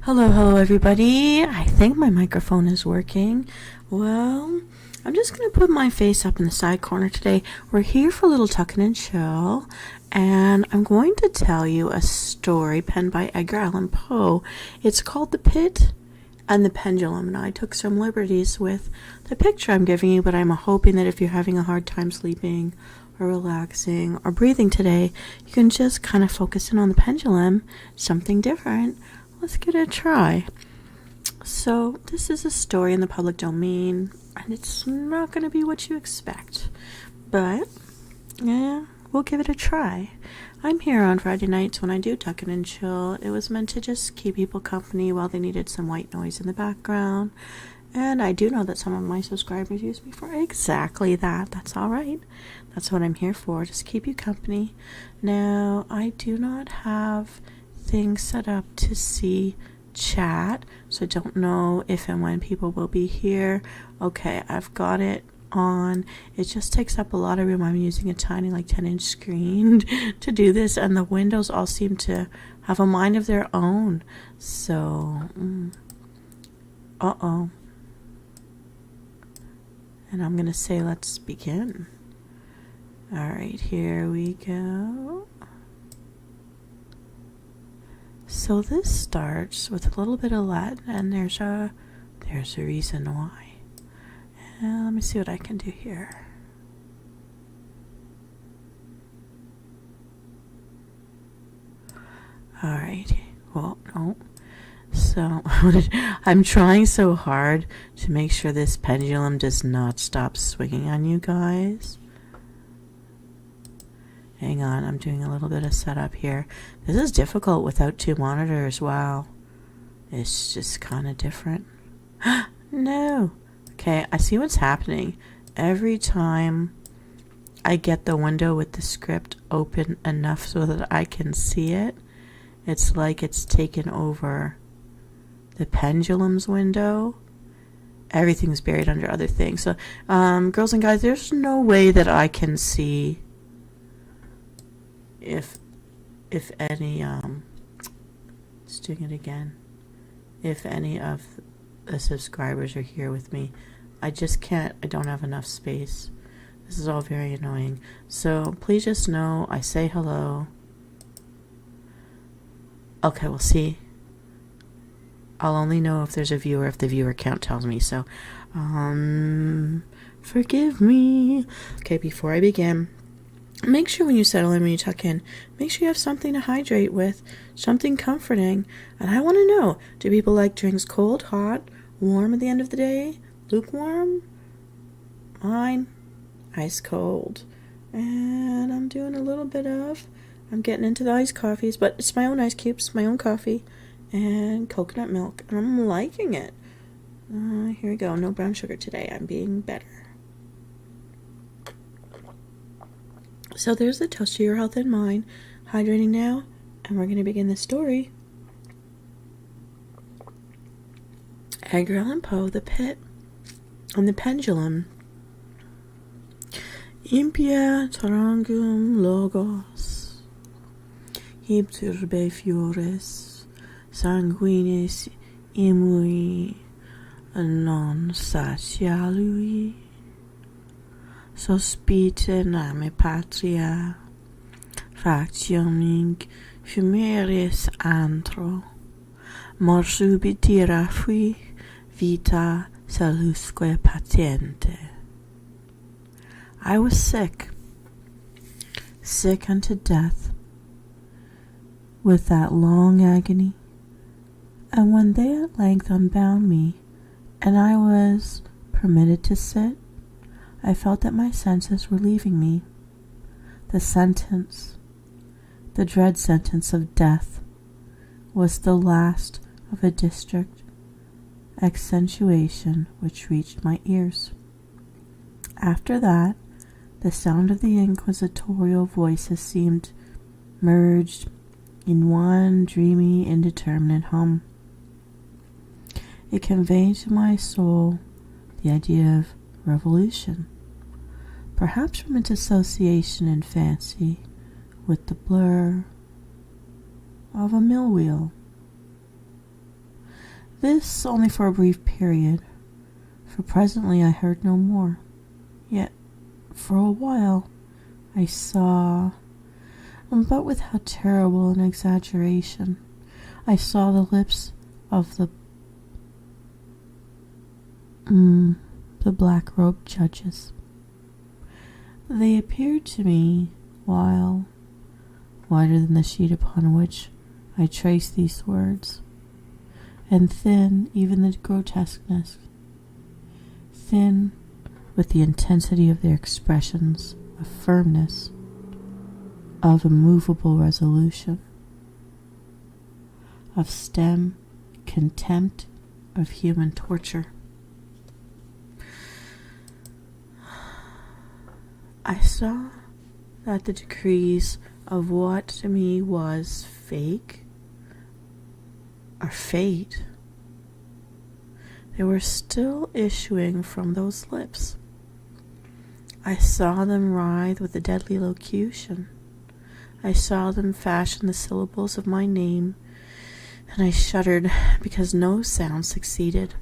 Hello, everybody. I think my microphone is working. Well, I'm just going to put my face up in the side corner today. We're here for a little tucking and chill, and I'm going to tell you a story penned by Edgar Allan Poe. It's called The Pit and the Pendulum, and I took some liberties with the picture I'm giving you, but I'm hoping that if you're having a hard time sleeping or relaxing or breathing today, you can just kind of focus in on the pendulum, something different. Let's give it a try. So this is a story in the public domain, and it's not going to be what you expect, but yeah, we'll give it a try. I'm here on Friday nights when I do tuck in and chill. It was meant to just keep people company while they needed some white noise in the background, and I do know that some of my subscribers use me for exactly that. That's all right. That's what I'm here for, just keep you company. Now, I do not have things set up to see chat, so I don't know if and when people will be here. Okay, I've got it on. It just takes up a lot of room. I'm using a tiny 10-inch screen to do this, and the windows all seem to have a mind of their own. So and I'm gonna say let's begin. All right, here we go. So this starts with a little bit of Latin, and there's a reason why. And let me see what I can do here. Alright. Well, no. So I'm trying so hard to make sure this pendulum does not stop swinging on you guys. Hang on, I'm doing a little bit of setup here. This is difficult without two monitors. Wow. It's just kind of different. No. Okay, I see what's happening. Every time I get the window with the script open enough so that I can see it, it's like it's taken over the pendulum's window. Everything's buried under other things. So, girls and guys, there's no way that I can see if any let's do it again. If any of the subscribers are here with me, I just can't. I don't have enough space. This is all very annoying. So please just know I say hello. Okay, we'll see. I'll only know if there's a viewer if the viewer count tells me. So forgive me. Okay, before I begin, make sure when you settle in, when you tuck in, make sure you have something to hydrate with, something comforting. And I want to know, do people like drinks cold, hot, warm at the end of the day, lukewarm? Mine, ice cold. And I'm doing a little bit of, I'm getting into the iced coffees, but it's my own ice cubes, my own coffee, and coconut milk. And I'm liking it. Here we go, no brown sugar today. I'm being better. So there's the toast to your health and mind. Hydrating now, and we're going to begin the story. Edgar Allan Poe, The Pit and the Pendulum. Impia tarangum logos, hipturbe fiores, sanguinis imui, non satialui. Sospite name patria, factioning fumeris antro, morsubitira fui vita salusque patiente. I was sick unto death, with that long agony, and when they at length unbound me, and I was permitted to sit, I felt that my senses were leaving me. The sentence, the dread sentence of death, was the last of a distinct accentuation which reached my ears. After that, the sound of the inquisitorial voices seemed merged in one dreamy, indeterminate hum. It conveyed to my soul the idea of revolution, perhaps from its association in fancy with the blur of a mill wheel. This only for a brief period, for presently I heard no more. Yet, for a while, I saw, but with how terrible an exaggeration, I saw the lips of the black-robed judges. They appeared to me, while wider than the sheet upon which I traced these words, and thin, even the grotesqueness, thin with the intensity of their expressions, of firmness, of immovable resolution, of stem contempt of human torture. I saw that the decrees of what to me was fake or fate, they were still issuing from those lips. I saw them writhe with a deadly locution. I saw them fashion the syllables of my name, and I shuddered because no sound succeeded.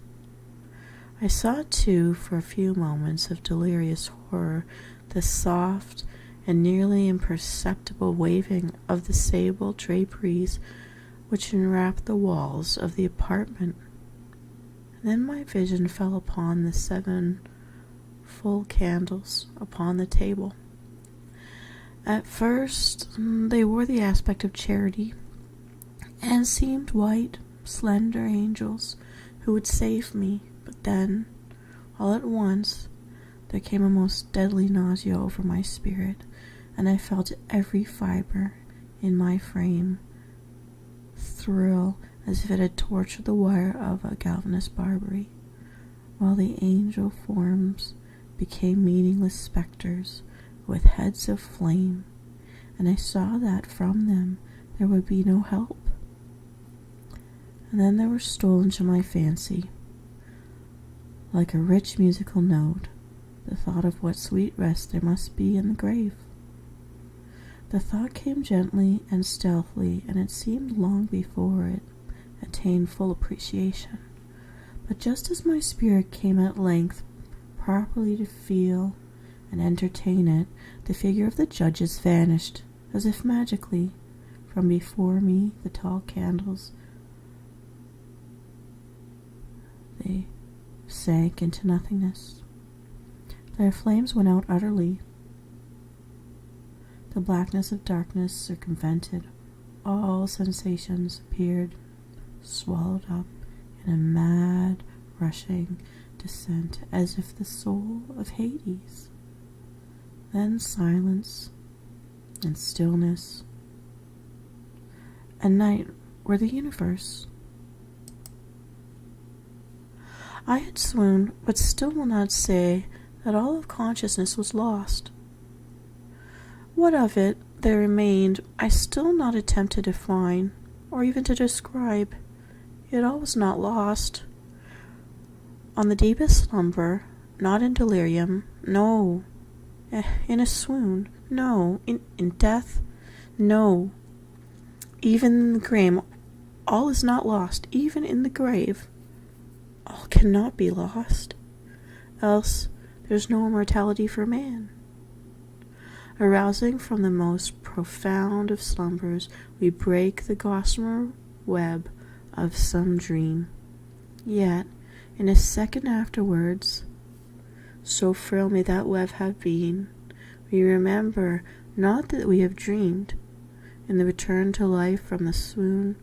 I saw, too, for a few moments of delirious horror, the soft and nearly imperceptible waving of the sable draperies which enwrapped the walls of the apartment. And then my vision fell upon the 7 full candles upon the table. At first, they wore the aspect of charity, and seemed white, slender angels who would save me. But then, all at once, there came a most deadly nausea over my spirit, and I felt every fiber in my frame thrill as if it had tortured the wire of a galvanous barbary, while the angel forms became meaningless specters with heads of flame, and I saw that from them there would be no help. And then there was stolen to my fancy, like a rich musical note, the thought of what sweet rest there must be in the grave. The thought came gently and stealthily, and it seemed long before it attained full appreciation. But just as my spirit came at length properly to feel and entertain it, the figure of the judges vanished, as if magically, from before me. The tall candles, they sank into nothingness. Their flames went out utterly. The blackness of darkness circumvented all sensations, appeared swallowed up in a mad, rushing descent, as if the soul of Hades. Then silence and stillness and night were the universe. I had swooned, but still will not say that all of consciousness was lost. What of it there remained, I still not attempt to define, or even to describe. Yet all was not lost. On the deepest slumber, not in delirium, no. In a swoon, no. In death, no. Even in the grave, all is not lost. Even in the grave, all cannot be lost. Else there's no immortality for man. Arousing from the most profound of slumbers, we break the gossamer web of some dream. Yet, in a second afterwards, so frail may that web have been, we remember not that we have dreamed. In the return to life from the swoon,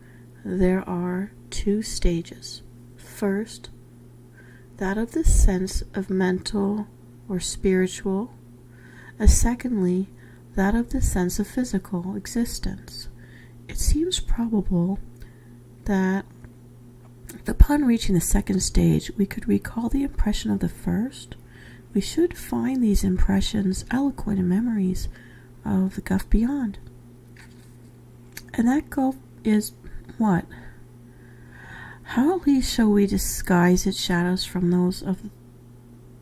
there are 2 stages. First, that of the sense of mental or spiritual, secondly, that of the sense of physical existence. It seems probable that upon reaching the second stage, we could recall the impression of the first. We should find these impressions eloquent in memories of the gulf beyond. And that gulf is what? How at least shall we disguise its shadows from those of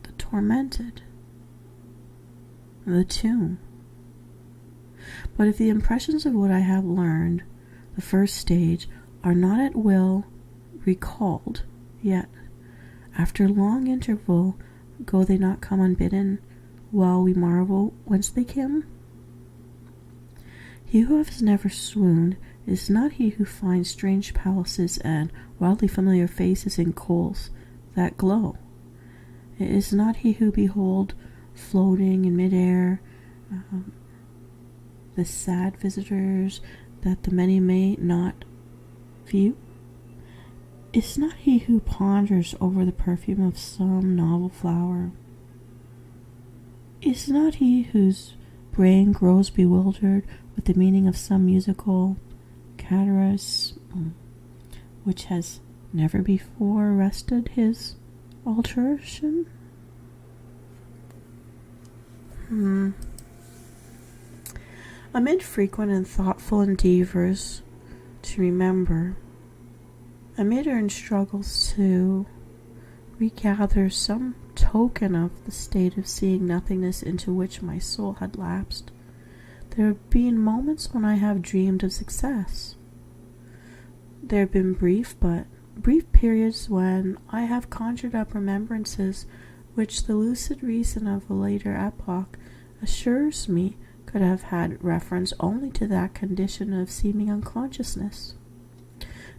the tormented? The tomb. But if the impressions of what I have learned, the first stage, are not at will recalled, yet, after long interval, go they not come unbidden, while we marvel whence they came? He who has never swooned is not he who finds strange palaces and wildly familiar faces in coals that glow. It is not he who behold floating in midair the sad visitors that the many may not view. It's not he who ponders over the perfume of some novel flower. It's not he whose brain grows bewildered with the meaning of some musical caterus which has never before arrested his alteration. Amid frequent and thoughtful endeavors to remember, amid earnest struggles to regather some token of the state of seeing nothingness into which my soul had lapsed, there have been moments when I have dreamed of success. There have been brief periods when I have conjured up remembrances which the lucid reason of a later epoch assures me could have had reference only to that condition of seeming unconsciousness.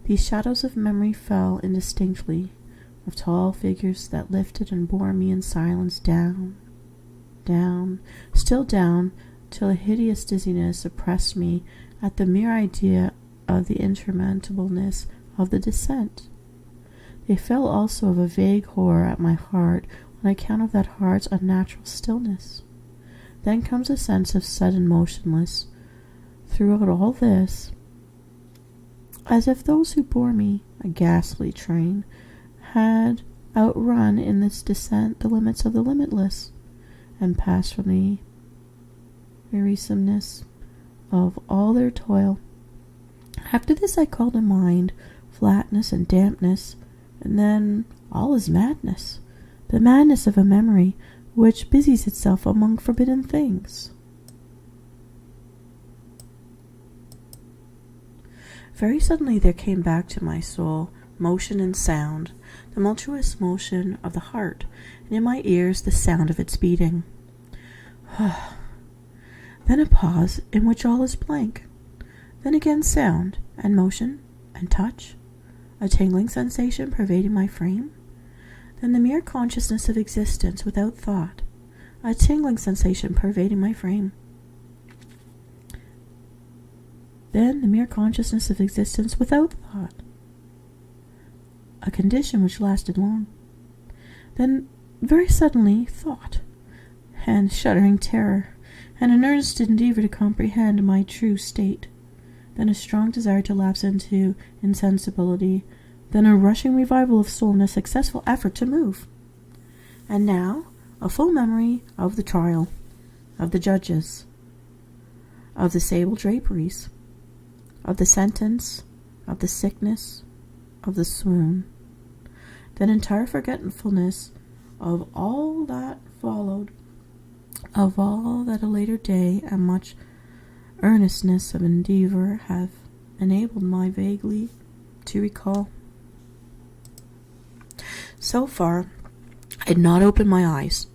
These shadows of memory fell indistinctly, of tall figures that lifted and bore me in silence down, still down, till a hideous dizziness oppressed me at the mere idea of the interminableness of the descent. They fell also of a vague horror at my heart on account of that heart's unnatural stillness. Then comes a sense of sudden motionless throughout all this, as if those who bore me, a ghastly train, had outrun in this descent the limits of the limitless, and passed from the wearisomeness of all their toil. After this I call to mind flatness and dampness, and then all is madness, the madness of a memory which busies itself among forbidden things. Very suddenly there came back to my soul motion and sound, the tumultuous motion of the heart, and in my ears the sound of its beating. Then a pause in which all is blank. Then again sound, and motion, and touch, a tingling sensation pervading my frame. Then the mere consciousness of existence without thought, a tingling sensation pervading my frame. Then the mere consciousness of existence without thought, a condition which lasted long. Then, very suddenly, thought, and shuddering terror, and an earnest endeavor to comprehend my true state. Then a strong desire to lapse into insensibility. Then a rushing revival of soul and a successful effort to move. And now, a full memory of the trial, of the judges, of the sable draperies, of the sentence, of the sickness, of the swoon. Then entire forgetfulness of all that followed, of all that a later day and much earnestness of endeavor have enabled my vaguely to recall. So far, I had not opened my eyes.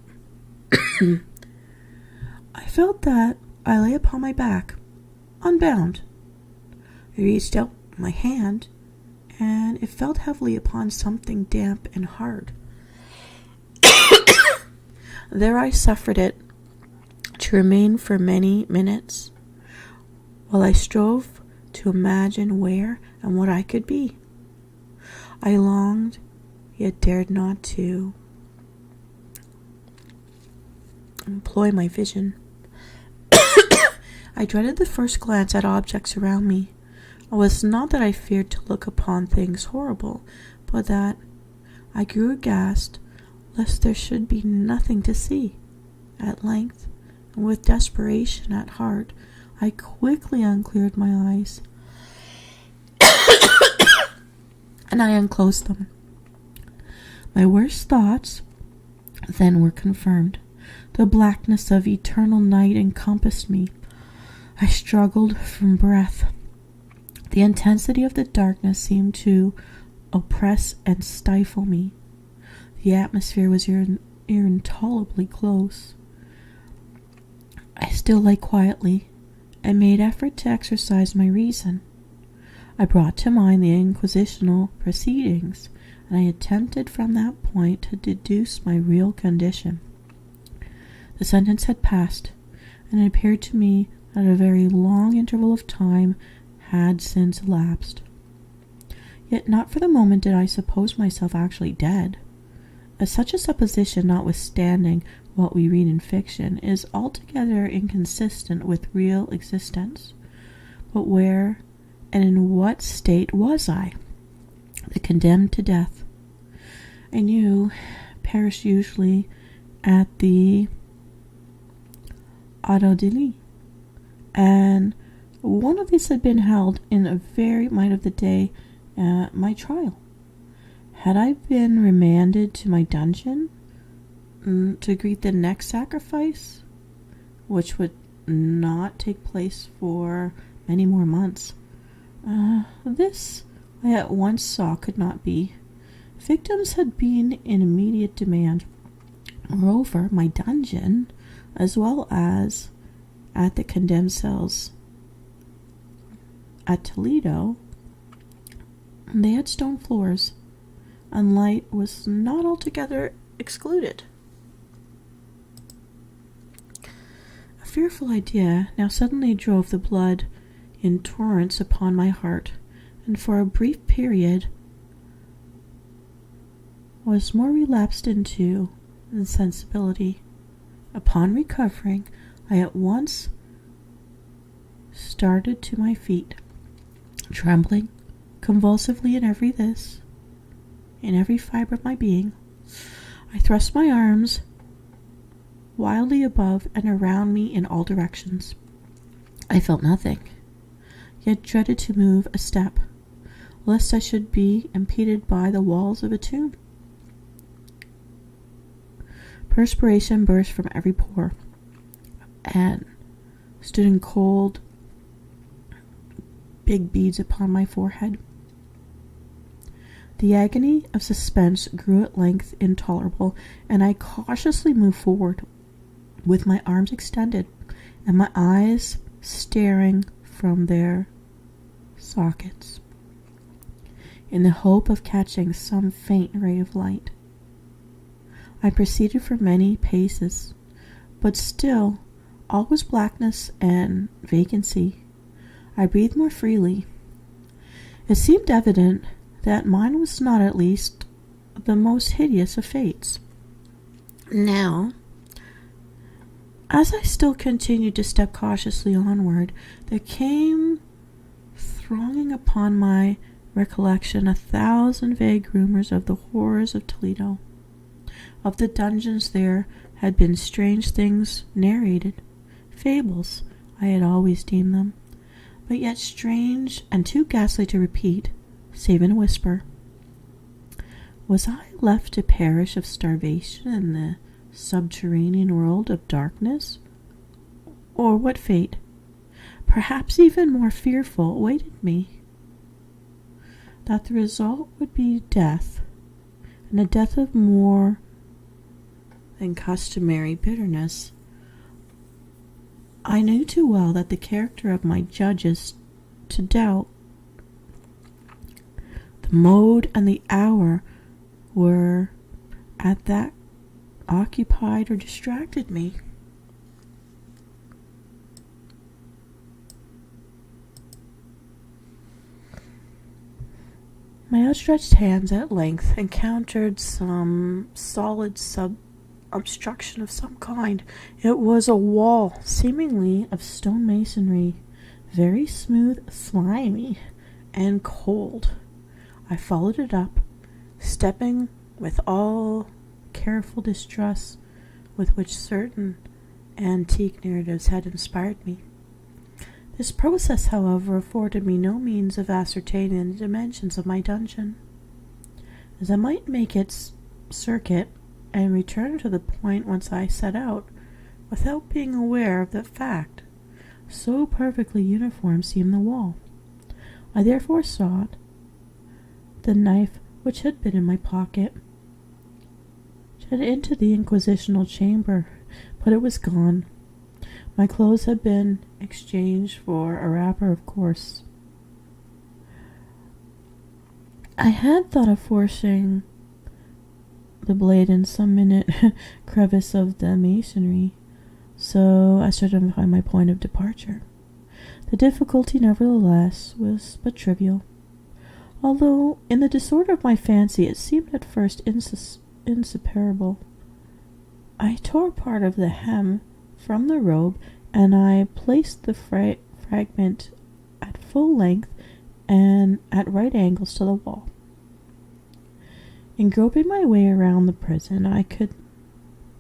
I felt that I lay upon my back, unbound. I reached out my hand, and it felt heavily upon something damp and hard. There I suffered it to remain for many minutes, while I strove to imagine where and what I could be. I longed, yet dared not to employ my vision. I dreaded the first glance at objects around me. It was not that I feared to look upon things horrible, but that I grew aghast lest there should be nothing to see. At length, and with desperation at heart, I quickly uncleared my eyes, and I unclosed them. My worst thoughts then were confirmed. The blackness of eternal night encompassed me. I struggled from breath. The intensity of the darkness seemed to oppress and stifle me. The atmosphere was intolerably close. I still lay quietly and made effort to exercise my reason. I brought to mind the inquisitional proceedings, and I attempted from that point to deduce my real condition. The sentence had passed, and it appeared to me that a very long interval of time had since elapsed. Yet not for the moment did I suppose myself actually dead. As such a supposition, notwithstanding what we read in fiction, is altogether inconsistent with real existence. But where and in what state was I? The condemned to death. I knew perished usually at the Auto de Lit, and one of these had been held in the very might of the day at my trial. Had I been remanded to my dungeon to greet the next sacrifice, which would not take place for many more months, this I at once saw could not be. Victims had been in immediate demand. Moreover, my dungeon, as well as at the condemned cells at Toledo, they had stone floors, and light was not altogether excluded. A fearful idea now suddenly drove the blood in torrents upon my heart, and for a brief period was more relapsed into insensibility. Upon recovering, I at once started to my feet, trembling convulsively in every fiber of my being. I thrust my arms wildly above and around me in all directions. I felt nothing, yet dreaded to move a step, lest I should be impeded by the walls of a tomb. Perspiration burst from every pore, and stood in cold, big beads upon my forehead. The agony of suspense grew at length intolerable, and I cautiously moved forward, with my arms extended, and my eyes staring from their sockets, in the hope of catching some faint ray of light. I proceeded for many paces, but still all was blackness and vacancy. I breathed more freely. It seemed evident that mine was not, at least, the most hideous of fates. Now, as I still continued to step cautiously onward, there came thronging upon my recollection 1,000 vague rumors of the horrors of Toledo. Of the dungeons there had been strange things narrated, fables, I had always deemed them, but yet strange and too ghastly to repeat, save in a whisper. Was I left to perish of starvation in the subterranean world of darkness? Or what fate, perhaps even more fearful, awaited me? That the result would be death, and a death of more than customary bitterness. I knew too well that the character of my judges to doubt the mode and the hour were at that occupied or distracted me. My outstretched hands at length encountered some solid obstruction of some kind. It was a wall, seemingly of stone masonry, very smooth, slimy, and cold. I followed it up, stepping with all careful distrust with which certain antique narratives had inspired me. This process, however, afforded me no means of ascertaining the dimensions of my dungeon. As I might make its circuit and return to the point whence I set out, without being aware of the fact, so perfectly uniform seemed the wall. I therefore sought the knife which had been in my pocket. It had entered the inquisitional chamber, but it was gone. My clothes had been exchanged for a wrapper, of course. I had thought of forcing the blade in some minute crevice of the masonry, so I started to find my point of departure. The difficulty, nevertheless, was but trivial, although in the disorder of my fancy it seemed at first insuperable. I tore part of the hem from the robe, and I placed the fragment at full length and at right angles to the wall. In groping my way around the prison, I could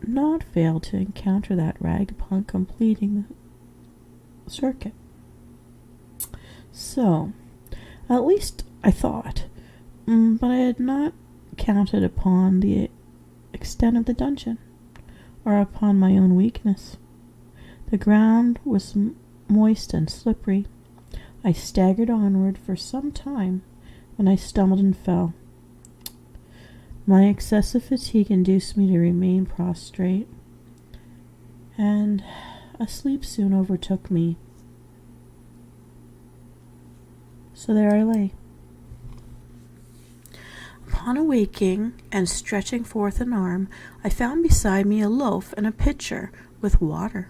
not fail to encounter that rag upon completing the circuit. So, at least I thought, but I had not counted upon the extent of the dungeon, or upon my own weakness. The ground was moist and slippery. I staggered onward for some time, when I stumbled and fell. My excessive fatigue induced me to remain prostrate, and a sleep soon overtook me. So there I lay. Upon awaking and stretching forth an arm, I found beside me a loaf and a pitcher with water.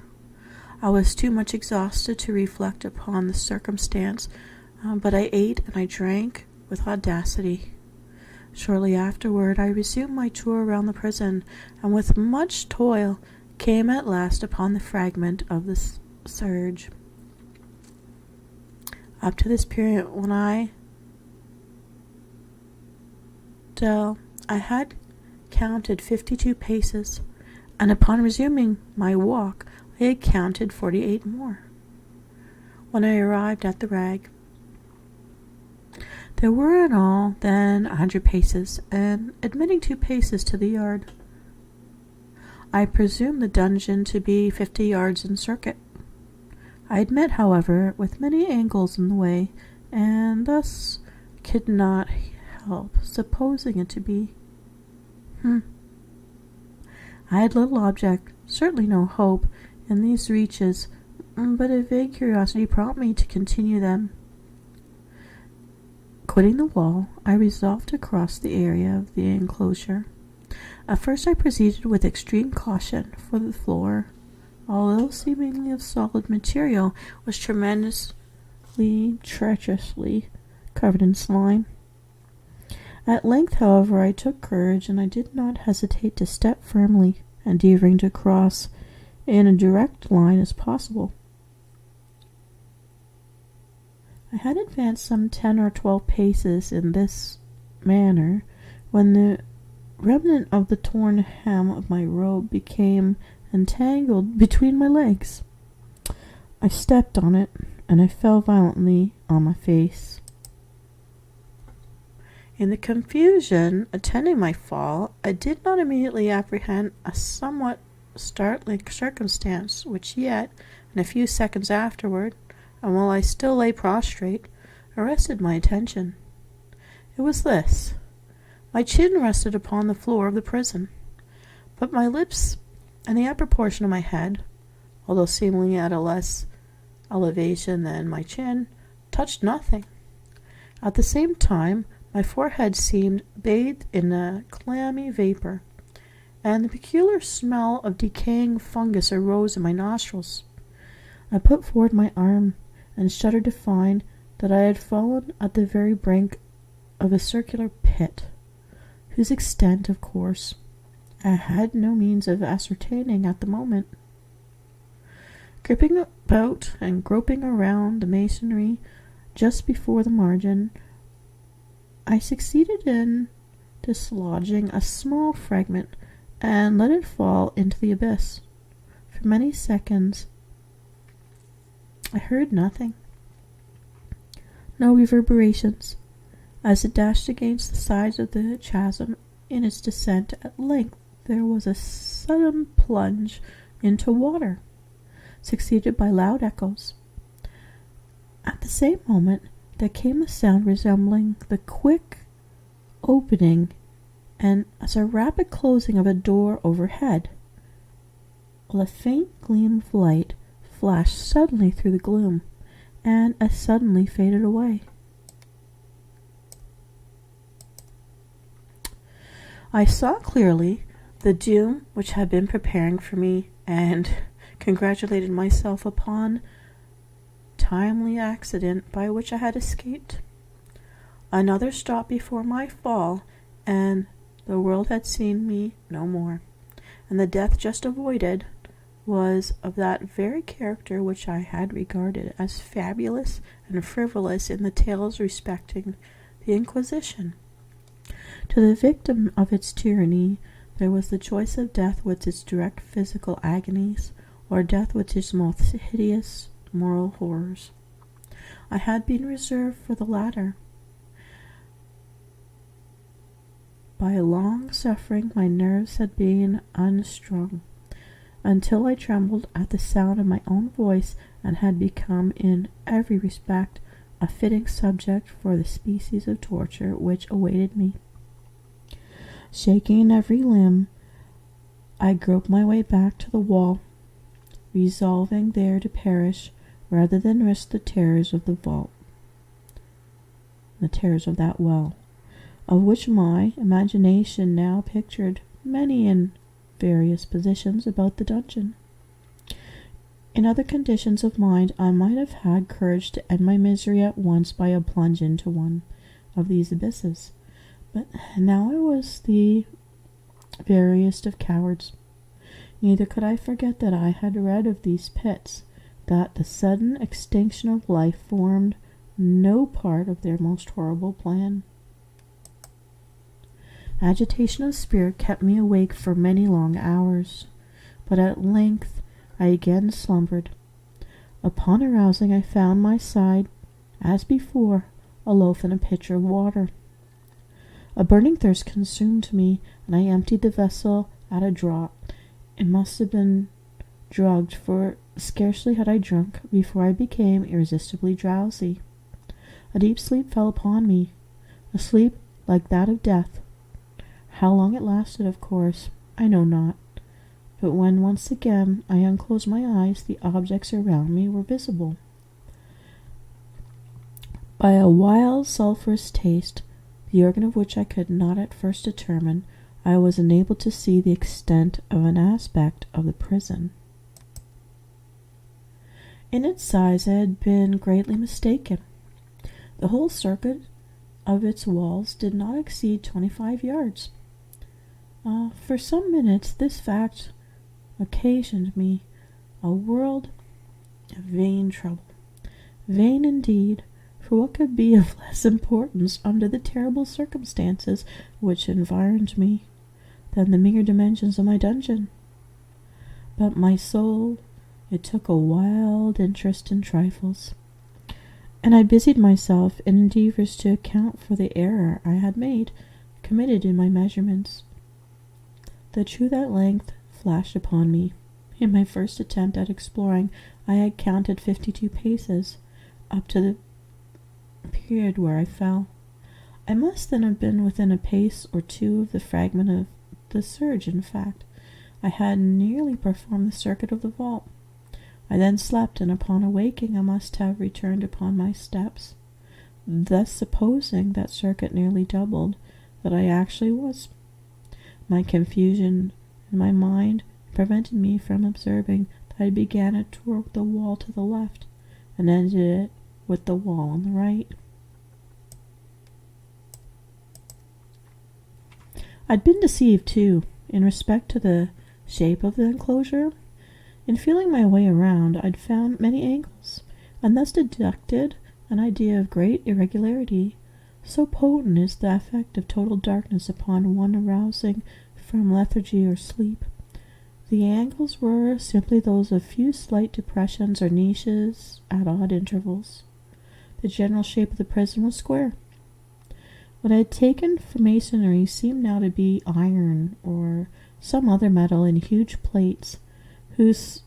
I was too much exhausted to reflect upon the circumstance, but I ate and I drank with audacity. Shortly afterward, I resumed my tour around the prison, and with much toil came at last upon the fragment of the serge. Up to this period, when I had counted 52 paces, and upon resuming my walk, I had counted 48 more. When I arrived at the rag, there were in all, then, 100 paces, and admitting 2 paces to the yard. I presumed the dungeon to be 50 yards in circuit. I admit, however, with many angles in the way, and thus could not help supposing it to be. I had little object, certainly no hope, in these reaches, but a vague curiosity prompted me to continue them. Quitting the wall, I resolved to cross the area of the enclosure. At first I proceeded with extreme caution, for the floor, although seemingly of solid material, was treacherously covered in slime. At length, however, I took courage, and I did not hesitate to step firmly, endeavoring to cross in a direct line as possible. I had advanced some 10 or 12 paces in this manner, when the remnant of the torn hem of my robe became entangled between my legs. I stepped on it, and I fell violently on my face. In the confusion attending my fall, I did not immediately apprehend a somewhat startling circumstance, which yet, in a few seconds afterward, and while I still lay prostrate, arrested my attention. It was this. My chin rested upon the floor of the prison, but my lips and the upper portion of my head, although seemingly at a less elevation than my chin, touched nothing. At the same time, my forehead seemed bathed in a clammy vapor, and the peculiar smell of decaying fungus arose in my nostrils. I put forward my arm, and shuddered to find that I had fallen at the very brink of a circular pit, whose extent, of course, I had no means of ascertaining at the moment. Gripping about and groping around the masonry just before the margin, I succeeded in dislodging a small fragment and let it fall into the abyss. For many seconds I heard nothing, no reverberations. As it dashed against the sides of the chasm in its descent, at length there was a sudden plunge into water, succeeded by loud echoes. At the same moment there came a sound resembling the quick opening and as a rapid closing of a door overhead, while a faint gleam of light flashed suddenly through the gloom and as suddenly faded away. I saw clearly the doom which had been preparing for me and congratulated myself upon timely accident by which I had escaped. Another stopped before my fall, and the world had seen me no more, and the death just avoided was of that very character which I had regarded as fabulous and frivolous in the tales respecting the Inquisition. To the victim of its tyranny there was the choice of death with its direct physical agonies, or death with its most hideous moral horrors. I had been reserved for the latter. By long suffering my nerves had been unstrung, until I trembled at the sound of my own voice and had become in every respect a fitting subject for the species of torture which awaited me. Shaking in every limb, I groped my way back to the wall, resolving there to perish rather than risk the terrors of the vault, the terrors of that well, of which my imagination now pictured many in various positions about the dungeon. In other conditions of mind, I might have had courage to end my misery at once by a plunge into one of these abysses, but now I was the veriest of cowards. Neither could I forget that I had read of these pits, that the sudden extinction of life formed no part of their most horrible plan. Agitation of spirit kept me awake for many long hours, but at length I again slumbered. Upon arousing, I found my side, as before, a loaf and a pitcher of water. A burning thirst consumed me, and I emptied the vessel at a draught. It must have been drugged, for scarcely had I drunk before I became irresistibly drowsy. A deep sleep fell upon me, a sleep like that of death. How long it lasted, of course, I know not, but when once again I unclosed my eyes, the objects around me were visible. By a wild sulphurous taste, the organ of which I could not at first determine, I was enabled to see the extent of an aspect of the prison. In its size I had been greatly mistaken. The whole circuit of its walls did not exceed 25 yards. For some minutes this fact occasioned me a world of vain trouble. Vain indeed, for what could be of less importance under the terrible circumstances which environed me than the meagre dimensions of my dungeon? But my soul, it took a wild interest in trifles, and I busied myself in endeavors to account for the error I had committed in my measurements. The truth at length flashed upon me. In my first attempt at exploring, I had counted 52 paces, up to the period where I fell. I must then have been within a pace or two of the fragment of the surge. In fact, I had nearly performed the circuit of the vault. I then slept, and upon awaking I must have returned upon my steps, thus supposing that circuit nearly doubled that I actually was. My confusion in my mind prevented me from observing that I began it toward the wall to the left, and ended it with the wall on the right. I'd been deceived, too, in respect to the shape of the enclosure. In feeling my way around, I'd found many angles, and thus deducted an idea of great irregularity. So potent is the effect of total darkness upon one arousing from lethargy or sleep. The angles were simply those of few slight depressions or niches at odd intervals. The general shape of the prison was square. What I had taken for masonry seemed now to be iron or some other metal in huge plates, whose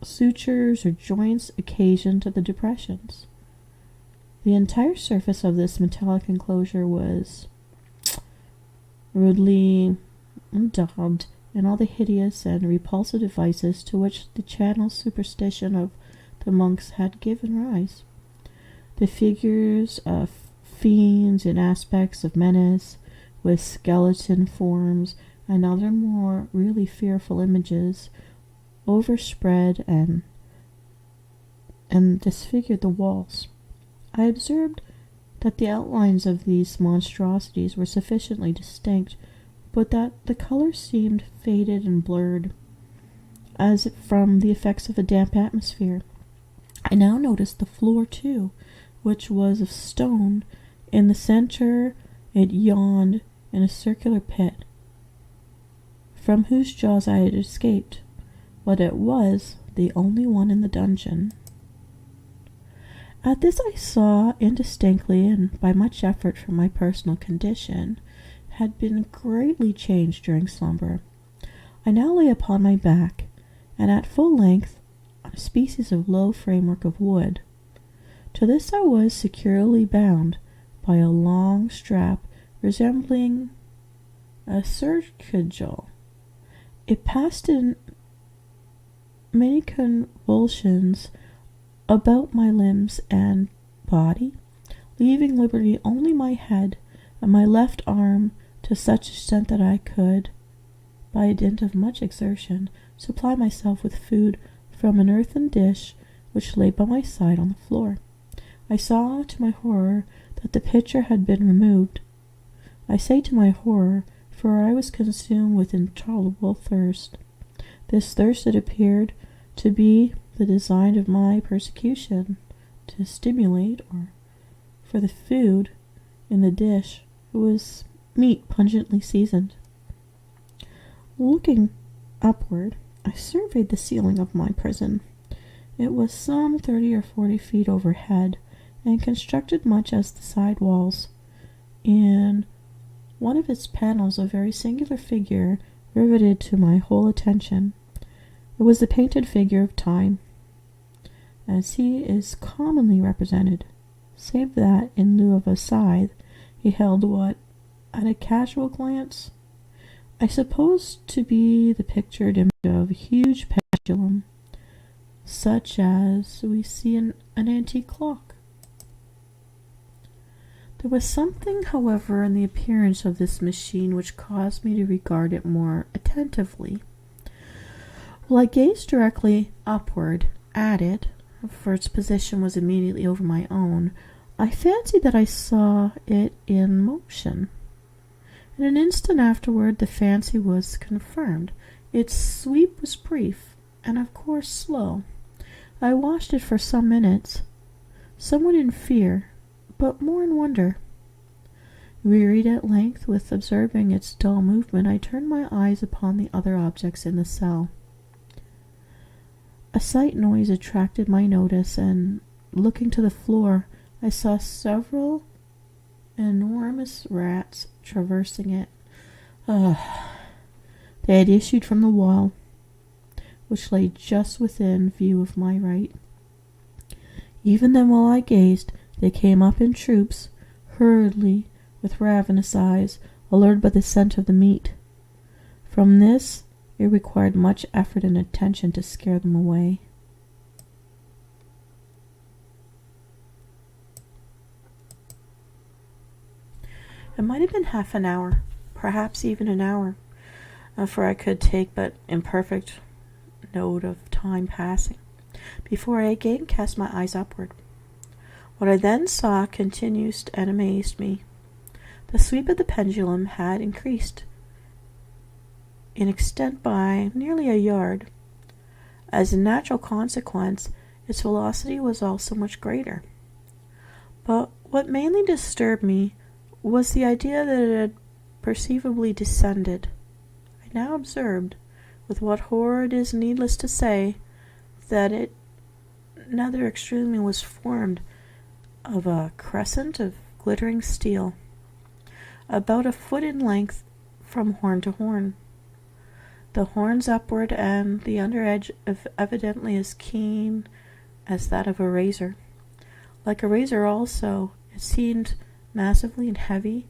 sutures or joints occasioned the depressions. The entire surface of this metallic enclosure was rudely daubed in all the hideous and repulsive devices to which the channel superstition of the monks had given rise. The figures of fiends in aspects of menace, with skeleton forms and other more really fearful images, overspread and disfigured the walls. I observed that the outlines of these monstrosities were sufficiently distinct, but that the colors seemed faded and blurred, as from the effects of a damp atmosphere. I now noticed the floor, too, which was of stone. In the center it yawned in a circular pit, from whose jaws I had escaped, but it was the only one in the dungeon. At this I saw indistinctly, and by much effort from my personal condition, had been greatly changed during slumber. I now lay upon my back, and at full length, on a species of low framework of wood. To this I was securely bound by a long strap resembling a surcingle. It passed in many convulsions about my limbs and body, leaving liberty only my head and my left arm, to such extent that I could, by dint of much exertion, supply myself with food from an earthen dish which lay by my side on the floor. I saw, to my horror, that the pitcher had been removed. I say to my horror, for I was consumed with intolerable thirst. This thirst, it appeared to be the design of my persecution, to stimulate, or for the food in the dish was meat pungently seasoned. Looking upward, I surveyed the ceiling of my prison. It was some 30 or 40 feet overhead, and constructed much as the side walls. In one of its panels a very singular figure riveted to my whole attention. It was the painted figure of Time, as he is commonly represented, save that, in lieu of a scythe, he held what, at a casual glance, I supposed to be the pictured image of a huge pendulum, such as we see in an antique clock. There was something, however, in the appearance of this machine which caused me to regard it more attentively. While I gazed directly upward at it, for its position was immediately over my own, I fancied that I saw it in motion. In an instant afterward, the fancy was confirmed. Its sweep was brief, and of course slow. I watched it for some minutes, somewhat in fear, but more in wonder. Wearied at length with observing its dull movement, I turned my eyes upon the other objects in the cell. A slight noise attracted my notice, and, looking to the floor, I saw several enormous rats traversing it. They had issued from the wall, which lay just within view of my right. Even then, while I gazed, they came up in troops, hurriedly, with ravenous eyes, allured by the scent of the meat. From this, it required much effort and attention to scare them away. It might have been half an hour, perhaps even an hour, for I could take but imperfect note of time passing, before I again cast my eyes upward. What I then saw confused and amazed me. The sweep of the pendulum had increased in extent by nearly a yard. As a natural consequence, its velocity was also much greater. But what mainly disturbed me was the idea that it had perceivably descended. I now observed, with what horror it is needless to say, that it another extremely was formed of a crescent of glittering steel, about a foot in length from horn to horn. The horns upward, and the under edge evidently as keen as that of a razor. Like a razor also, it seemed massively and heavy,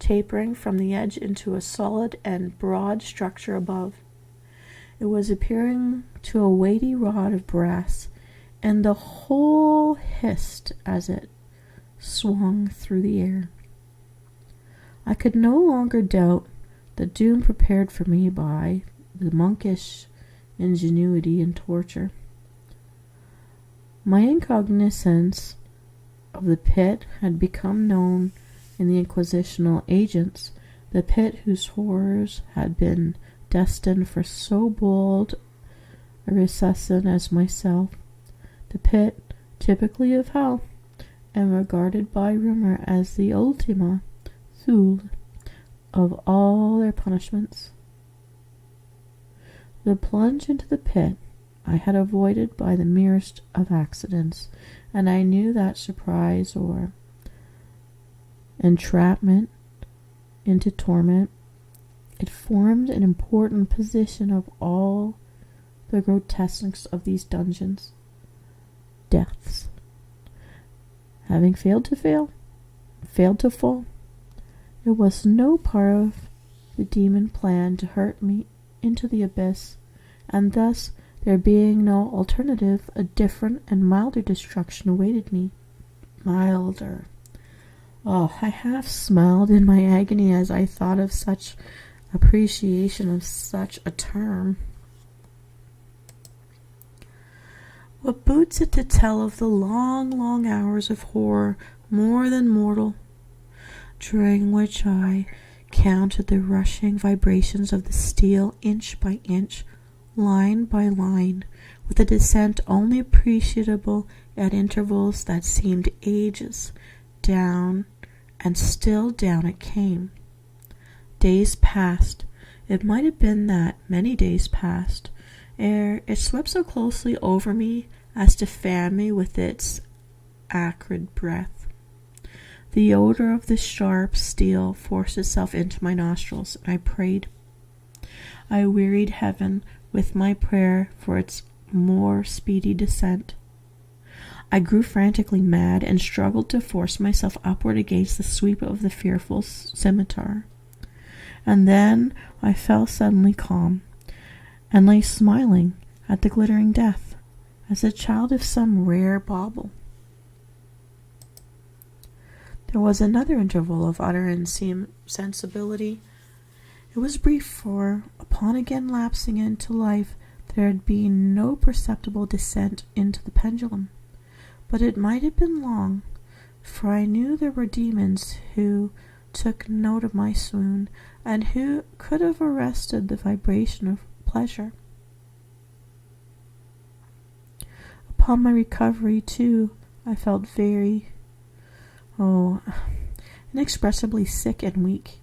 tapering from the edge into a solid and broad structure above. It was appearing to a weighty rod of brass, and the whole hissed as it swung through the air. I could no longer doubt the doom prepared for me by the monkish ingenuity and torture. My incognizance of the pit had become known in the inquisitional agents, the pit whose horrors had been destined for so bold a recusant as myself, the pit typically of hell, and regarded by rumor as the ultima thule of all their punishments. The plunge into the pit I had avoided by the merest of accidents, and I knew that surprise or entrapment into torment, it formed an important position of all the grotesqueness of these dungeons. Deaths. Having failed to fall, it was no part of the demon plan to hurt me into the abyss, and thus, there being no alternative, a different and milder destruction awaited me. Milder. Oh, I half smiled in my agony as I thought of such appreciation of such a term. What boots it to tell of the long, long hours of horror more than mortal, during which I counted the rushing vibrations of the steel inch by inch, line by line, with a descent only appreciable at intervals that seemed ages, down, and still down it came. Days passed. It might have been that many days passed, ere it swept so closely over me as to fan me with its acrid breath. The odor of the sharp steel forced itself into my nostrils, and I prayed. I wearied heaven with my prayer for its more speedy descent. I grew frantically mad and struggled to force myself upward against the sweep of the fearful scimitar. And then I fell suddenly calm, and lay smiling at the glittering death, as a child of some rare bauble. There was another interval of utter insensibility. It was brief, for, upon again lapsing into life, there had been no perceptible descent into the pendulum. But it might have been long, for I knew there were demons who took note of my swoon, and who could have arrested the vibration of pleasure. Upon my recovery, too, I felt inexpressibly sick and weak.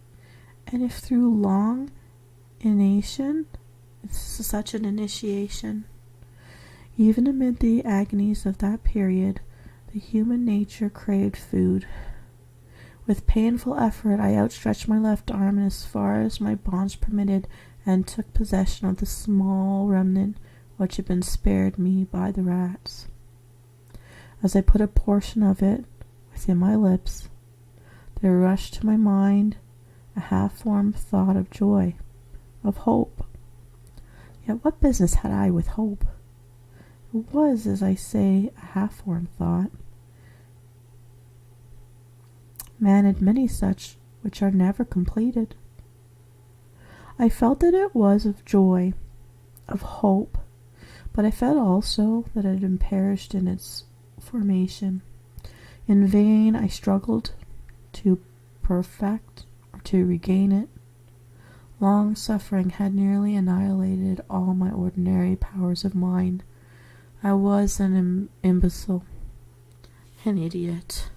And if through long such an initiation, even amid the agonies of that period, the human nature craved food. With painful effort, I outstretched my left arm as far as my bonds permitted, and took possession of the small remnant which had been spared me by the rats. As I put a portion of it within my lips, there rushed to my mind a half-formed thought of joy, of hope. Yet what business had I with hope? It was, as I say, a half-formed thought. Man had many such which are never completed. I felt that it was of joy, of hope, but I felt also that it had perished in its formation. In vain I struggled to perfect or to regain it. Long suffering had nearly annihilated all my ordinary powers of mind. I was an imbecile, an idiot.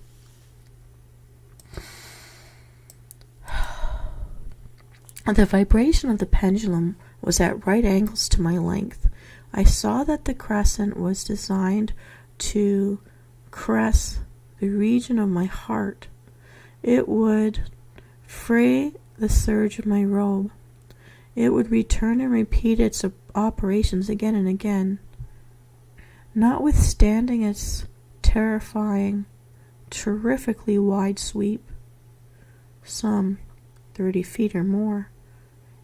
The vibration of the pendulum was at right angles to my length. I saw that the crescent was designed to caress the region of my heart. It would fray the serge of my robe. It would return and repeat its operations again and again. Notwithstanding its terrifying, terrifically wide sweep, some 30 feet or more,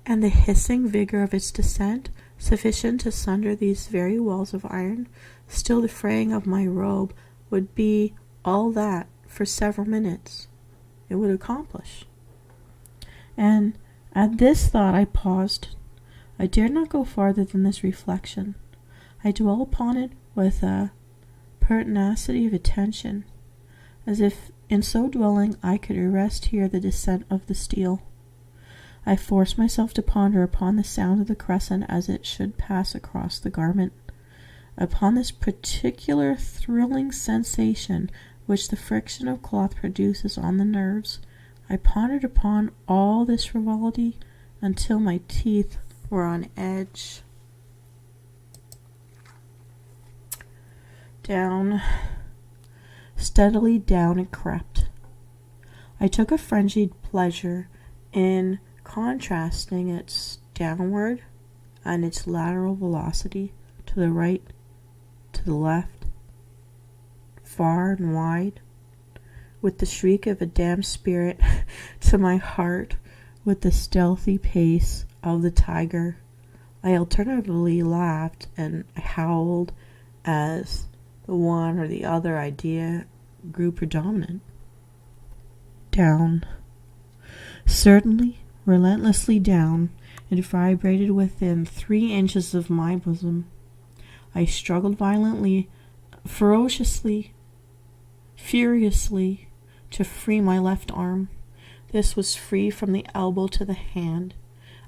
and the hissing vigor of its descent sufficient to sunder these very walls of iron, still the fraying of my robe would be all that for several minutes it would accomplish. And at this thought I paused. I dared not go farther than this reflection. I dwell upon it with a pertinacity of attention, as if in so dwelling I could arrest here the descent of the steel. I forced myself to ponder upon the sound of the crescent as it should pass across the garment, upon this particular thrilling sensation which the friction of cloth produces on the nerves. I pondered upon all this frivolity until my teeth were on edge. Down, steadily down it crept. I took a frenzied pleasure in contrasting its downward and its lateral velocity to the right, to the left, far and wide, with the shriek of a damned spirit to my heart, with the stealthy pace of the tiger. I alternately laughed and howled as the one or the other idea grew predominant. Down. Certainly, relentlessly down, it vibrated within 3 inches of my bosom. I struggled violently, ferociously, furiously, to free my left arm. This was free from the elbow to the hand.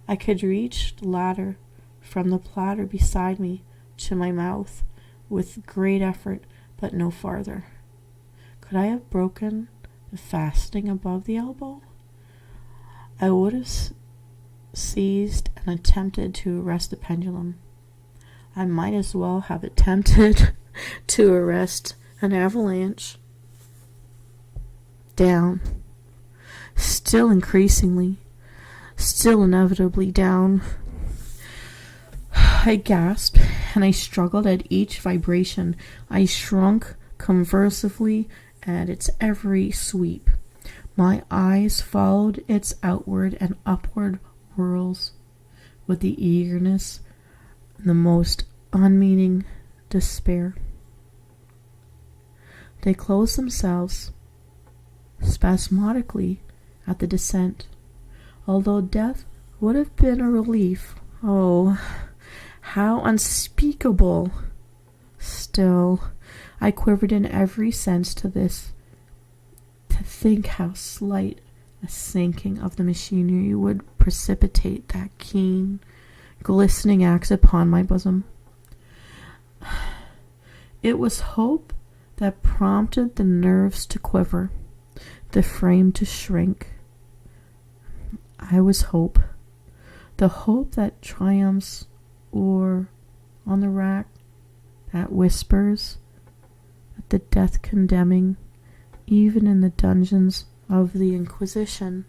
I could reach the latter from the platter beside me to my mouth with great effort, but no farther. Could I have broken the fastening above the elbow? I would have seized and attempted to arrest the pendulum. I might as well have attempted to arrest an avalanche. Down, still increasingly, still inevitably down. I gasped, and I struggled at each vibration. I shrunk convulsively at its every sweep. My eyes followed its outward and upward whirls with the eagerness and the most unmeaning despair. They closed themselves spasmodically at the descent. Although death would have been a relief, oh, how unspeakable! Still, I quivered in every sense to this. To think how slight a sinking of the machinery would precipitate that keen, glistening axe upon my bosom. It was hope that prompted the nerves to quiver, the frame to shrink. I was hope, the hope that triumphs, or on the rack that whispers at the death condemning, even in the dungeons of the Inquisition.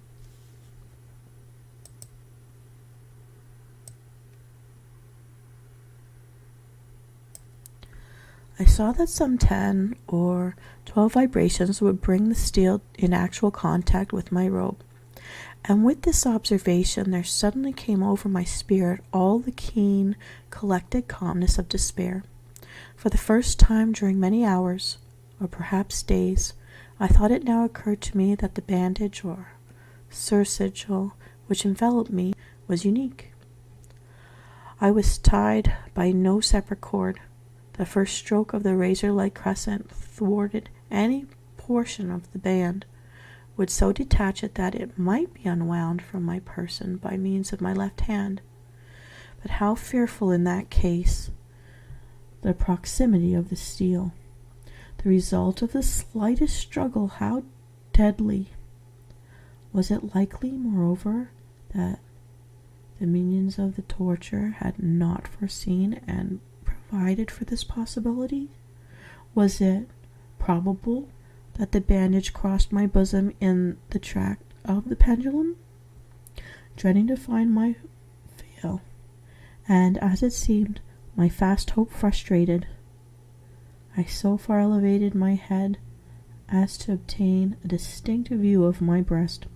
I saw that some 10 or 12 vibrations would bring the steel in actual contact with my robe. And with this observation, there suddenly came over my spirit all the keen, collected calmness of despair. For the first time during many hours, or perhaps days, I thought it now occurred to me that the bandage or surcingle which enveloped me was unique. I was tied by no separate cord. The first stroke of the razor-like crescent thwarted any portion of the band, would so detach it that it might be unwound from my person by means of my left hand. But how fearful in that case the proximity of the steel, the result of the slightest struggle, how deadly. Was it likely, moreover, that the minions of the torture had not foreseen and provided for this possibility? Was it probable that the bandage crossed my bosom in the track of the pendulum? Dreading to find my fail, and as it seemed, my fast hope frustrated, I so far elevated my head as to obtain a distinct view of my breast.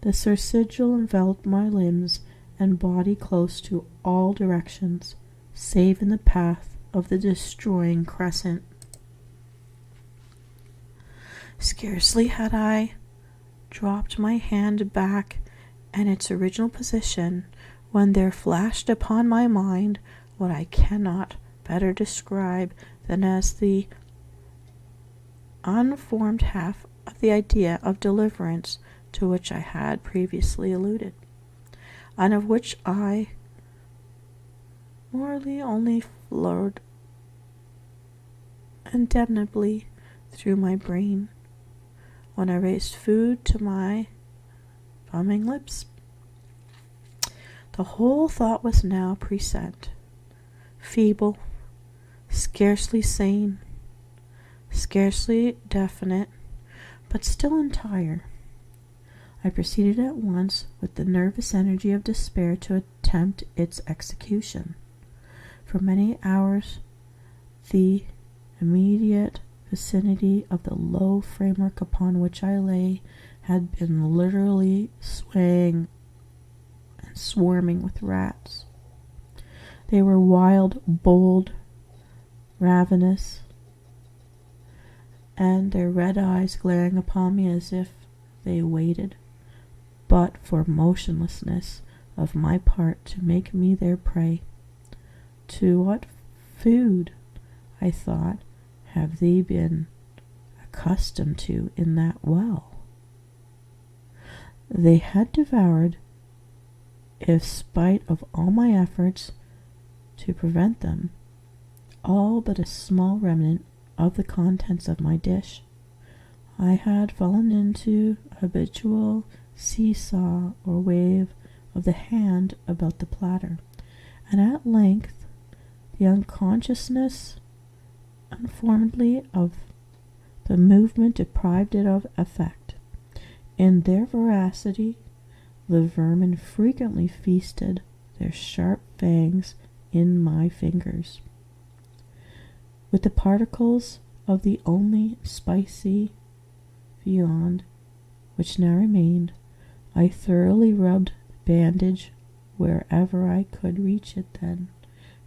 The sursigil enveloped my limbs and body close to all directions, save in the path of the destroying crescent. Scarcely had I dropped my hand back in its original position when there flashed upon my mind what I cannot better describe than as the unformed half of the idea of deliverance to which I had previously alluded, and of which I morally only flowed indefinitely through my brain when I raised food to my bumming lips. The whole thought was now present, feeble, scarcely sane, scarcely definite, but still entire. I proceeded at once with the nervous energy of despair to attempt its execution. For many hours, the immediate vicinity of the low framework upon which I lay had been literally swaying and swarming with rats. They were wild, bold, ravenous, and their red eyes glaring upon me as if they waited but for motionlessness of my part to make me their prey. To what food, I thought, have they been accustomed to in that well? They had devoured, in spite of all my efforts to prevent them, all but a small remnant of the contents of my dish. I had fallen into habitual seesaw or wave of the hand about the platter, and at length the unconsciousness, unformedly, of the movement deprived it of effect. In their voracity, the vermin frequently feasted their sharp fangs in my fingers. With the particles of the only spicy viand which now remained, I thoroughly rubbed the bandage wherever I could reach it. Then,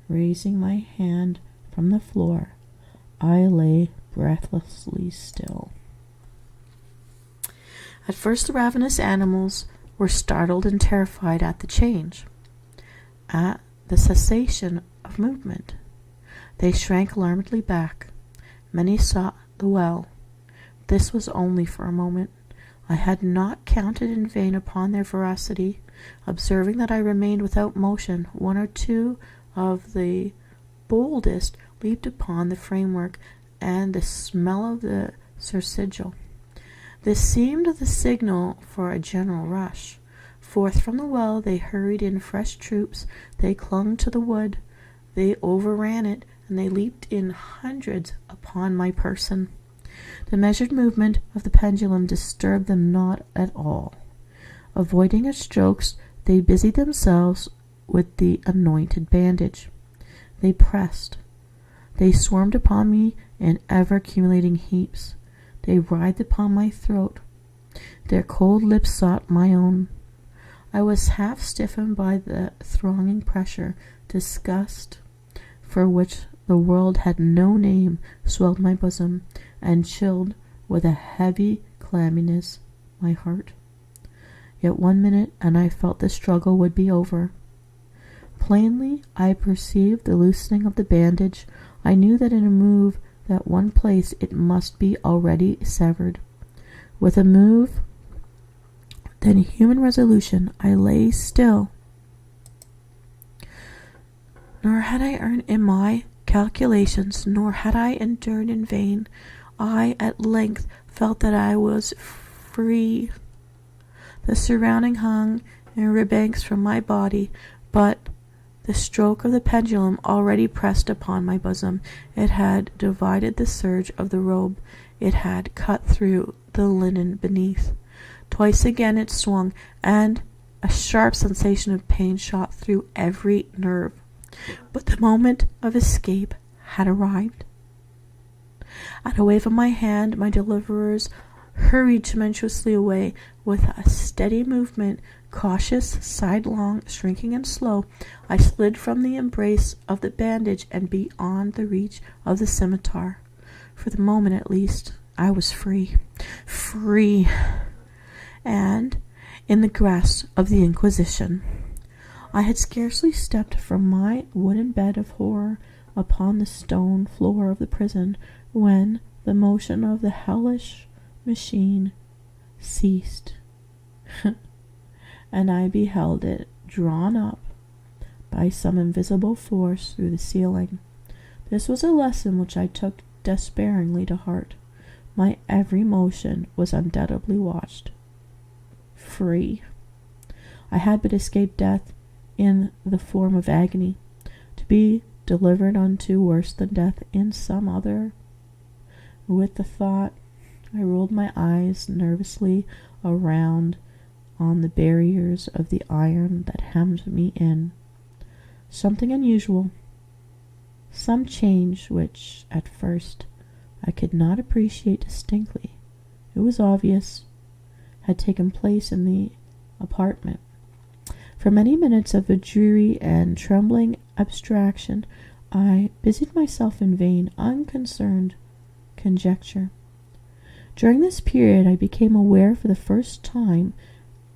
raising my hand from the floor, I lay breathlessly still. At first the ravenous animals were startled and terrified at the change, at the cessation of movement. They shrank alarmedly back. Many sought the well. This was only for a moment. I had not counted in vain upon their voracity. Observing that I remained without motion, one or two of the boldest leaped upon the framework and the smell of the sursigil. This seemed the signal for a general rush. Forth from the well they hurried in fresh troops. They clung to the wood, they overran it, and they leaped in hundreds upon my person. The measured movement of the pendulum disturbed them not at all. Avoiding its strokes, they busied themselves with the anointed bandage. They pressed. They swarmed upon me in ever-accumulating heaps. They writhed upon my throat. Their cold lips sought my own. I was half stiffened by the thronging pressure. Disgust, for which the world had no name, swelled my bosom, and chilled with a heavy clamminess my heart. Yet 1 minute, and I felt the struggle would be over. Plainly I perceived the loosening of the bandage. I knew that in a move that one place it must be already severed. With a move, then human resolution, I lay still. Nor had I erred in my calculations, nor had I endured in vain. I at length felt that I was free. The surrounding hung in ribbanks from my body, but the stroke of the pendulum already pressed upon my bosom. It had divided the serge of the robe. It had cut through the linen beneath. Twice again it swung, and a sharp sensation of pain shot through every nerve. But the moment of escape had arrived. At a wave of my hand, my deliverers hurried tumultuously away with a steady movement, cautious, sidelong, shrinking and slow. I slid from the embrace of the bandage and beyond the reach of the scimitar. For the moment, at least, I was free. Free. And in the grasp of the Inquisition. I had scarcely stepped from my wooden bed of horror upon the stone floor of the prison when the motion of the hellish machine ceased, and I beheld it drawn up by some invisible force through the ceiling. This was a lesson which I took despairingly to heart. My every motion was undoubtedly watched. Free. I had but escaped death in the form of agony, to be delivered unto worse than death in some other. With the thought, I rolled my eyes nervously around on the barriers of the iron that hemmed me in. Something unusual, some change which, at first, I could not appreciate distinctly, it was obvious, had taken place in the apartment. For many minutes of a dreary and trembling abstraction, I busied myself in vain, unconcerned conjecture. During this period, I became aware for the first time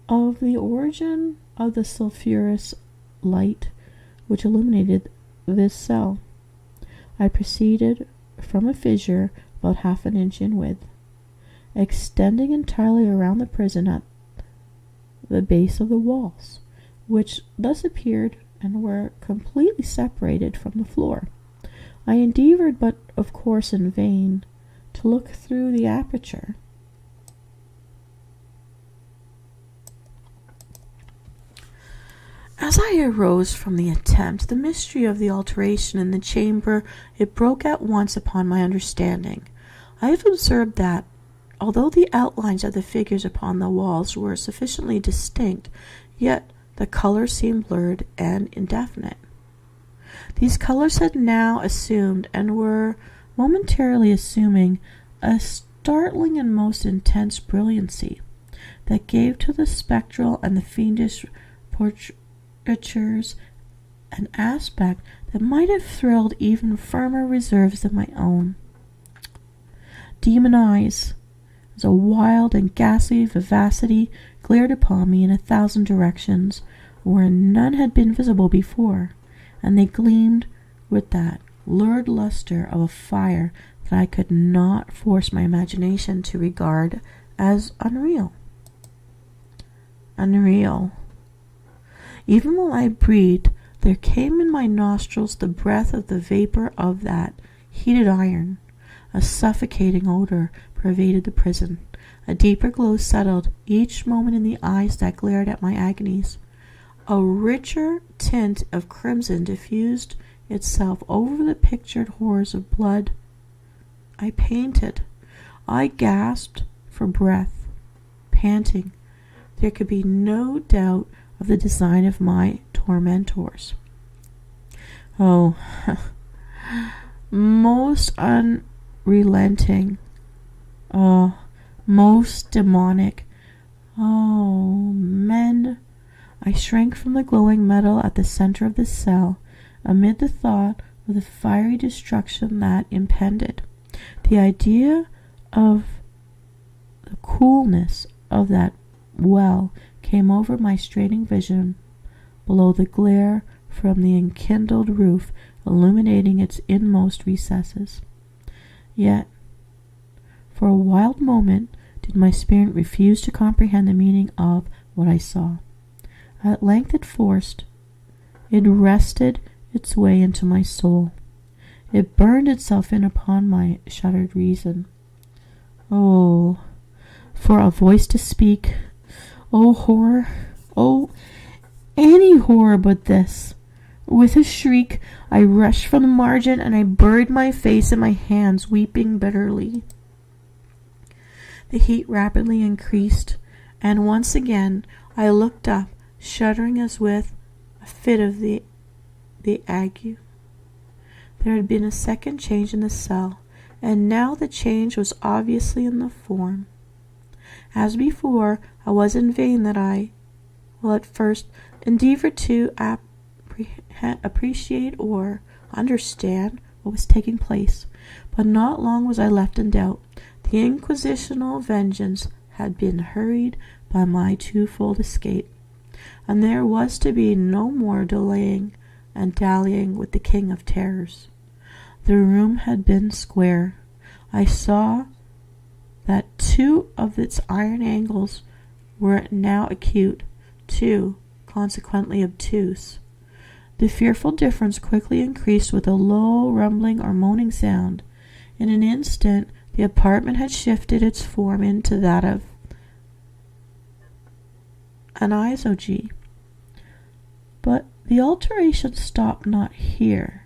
of the origin of the sulphurous light which illuminated this cell. I proceeded from a fissure about half an inch in width, extending entirely around the prison at the base of the walls, which thus appeared and were completely separated from the floor. I endeavored, but of course in vain, to look through the aperture. As I arose from the attempt, the mystery of the alteration in the chamber, it broke at once upon my understanding. I have observed that, although the outlines of the figures upon the walls were sufficiently distinct, yet the colors seemed blurred and indefinite. These colors had now assumed, and were momentarily assuming, a startling and most intense brilliancy that gave to the spectral and the fiendish portraitures an aspect that might have thrilled even firmer reserves than my own. Demon eyes, as a wild and ghastly vivacity, glared upon me in 1,000 directions, where none had been visible before, and they gleamed with that lurid luster of a fire that I could not force my imagination to regard as unreal. Unreal. Even while I breathed, there came in my nostrils the breath of the vapor of that heated iron. A suffocating odor pervaded the prison. A deeper glow settled each moment in the eyes that glared at my agonies. A richer tint of crimson diffused itself over the pictured horrors of blood. I painted. I gasped for breath, panting. There could be no doubt of the design of my tormentors. Oh, most unrelenting, most demonic. Oh, men! I shrank from the glowing metal at the center of the cell, amid the thought of the fiery destruction that impended. The idea of the coolness of that well came over my straining vision, below the glare from the enkindled roof illuminating its inmost recesses. Yet, for a wild moment, did my spirit refuse to comprehend the meaning of what I saw. At length it wrested its way into my soul. It burned itself in upon my shuttered reason. Oh, for a voice to speak! Oh, horror! Oh, any horror but this! With a shriek, I rushed from the margin, and I buried my face in my hands, weeping bitterly. The heat rapidly increased, and once again I looked up, shuddering as with a fit of the ague. There had been a second change in the cell, and now the change was obviously in the form. As before, it was in vain that I, at first, endeavored to appreciate or understand what was taking place, but not long was I left in doubt. The inquisitional vengeance had been hurried by my twofold escape, and there was to be no more delaying and dallying with the king of terrors. The room had been square. I saw that 2 of its iron angles were now acute, 2 consequently obtuse. The fearful difference quickly increased with a low rumbling or moaning sound. In an instant the apartment had shifted its form into that of an isogee. But the alteration stopped not here.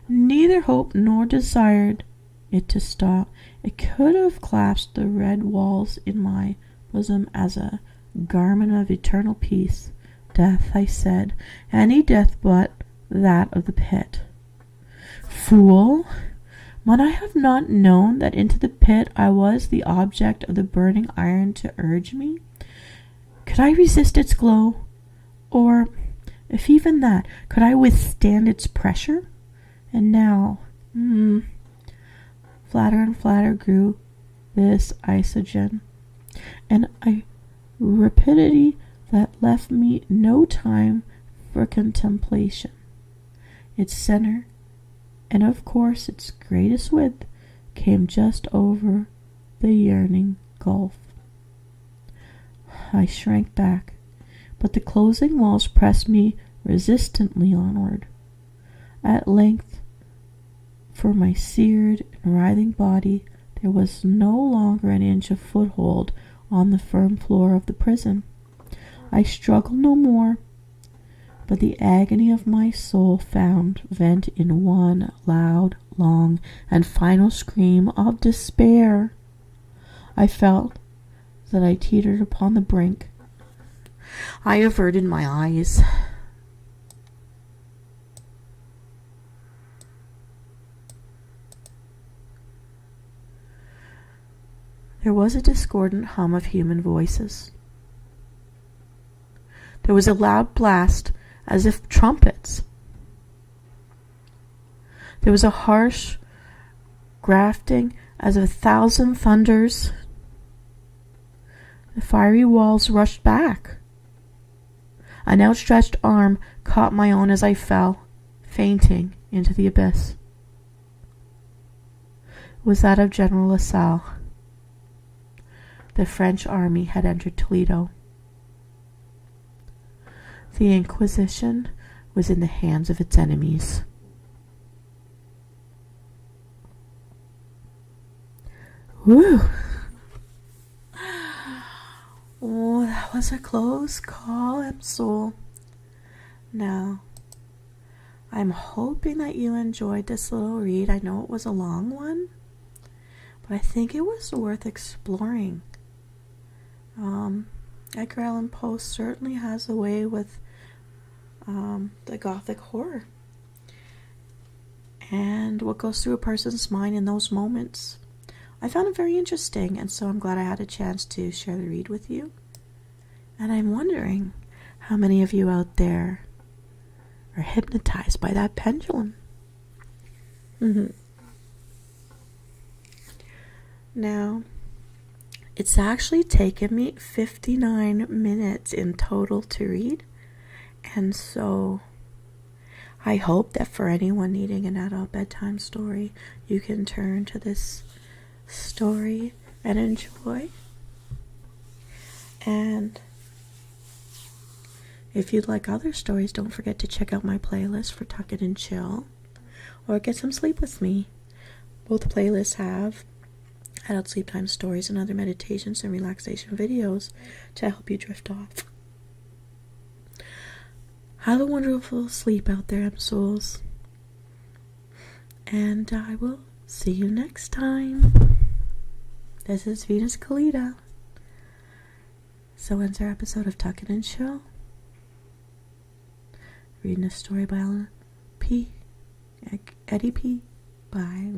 Neither hoped nor desired it to stop. It could have clasped the red walls in my bosom as a garment of eternal peace. Death, I said, any death but that of the pit. Fool! Might I have not known that into the pit I was the object of the burning iron to urge me? Could I resist its glow? Or, if even that, could I withstand its pressure? And now, flatter and flatter grew this isogen, and a rapidity that left me no time for contemplation. Its center, and of course its greatest width, came just over the yearning gulf. I shrank back, but the closing walls pressed me resistantly onward. At length, for my seared and writhing body, there was no longer an inch of foothold on the firm floor of the prison. I struggled no more, but the agony of my soul found vent in one loud, long, and final scream of despair. I felt that I teetered upon the brink. I averted my eyes. There was a discordant hum of human voices. There was a loud blast as if trumpets. There was a harsh grafting as of 1,000 thunders. The fiery walls rushed back. An outstretched arm caught my own as I fell, fainting, into the abyss. It was that of General Lassalle. The French army had entered Toledo. The Inquisition was in the hands of its enemies. Whew! Oh, that was a close call, Absol. Now, I'm hoping that you enjoyed this little read. I know it was a long one, but I think it was worth exploring. Edgar Allan Poe certainly has a way with the Gothic horror and what goes through a person's mind in those moments. I found it very interesting, and so I'm glad I had a chance to share the read with you. And I'm wondering how many of you out there are hypnotized by that pendulum. Now, it's actually taken me 59 minutes in total to read, and so I hope that for anyone needing an adult bedtime story, you can turn to this story and enjoy. And if you'd like other stories, don't forget to check out my playlist for Tuck It and Chill or Get Some Sleep With Me. Both playlists have adult sleep time stories and other meditations and relaxation videos to help you drift off. Have a wonderful sleep out there, souls. And I will see you next time. This is Venus Kalita. So ends our episode of Tuck It and Chill. Reading a story by Eddie P. Bye.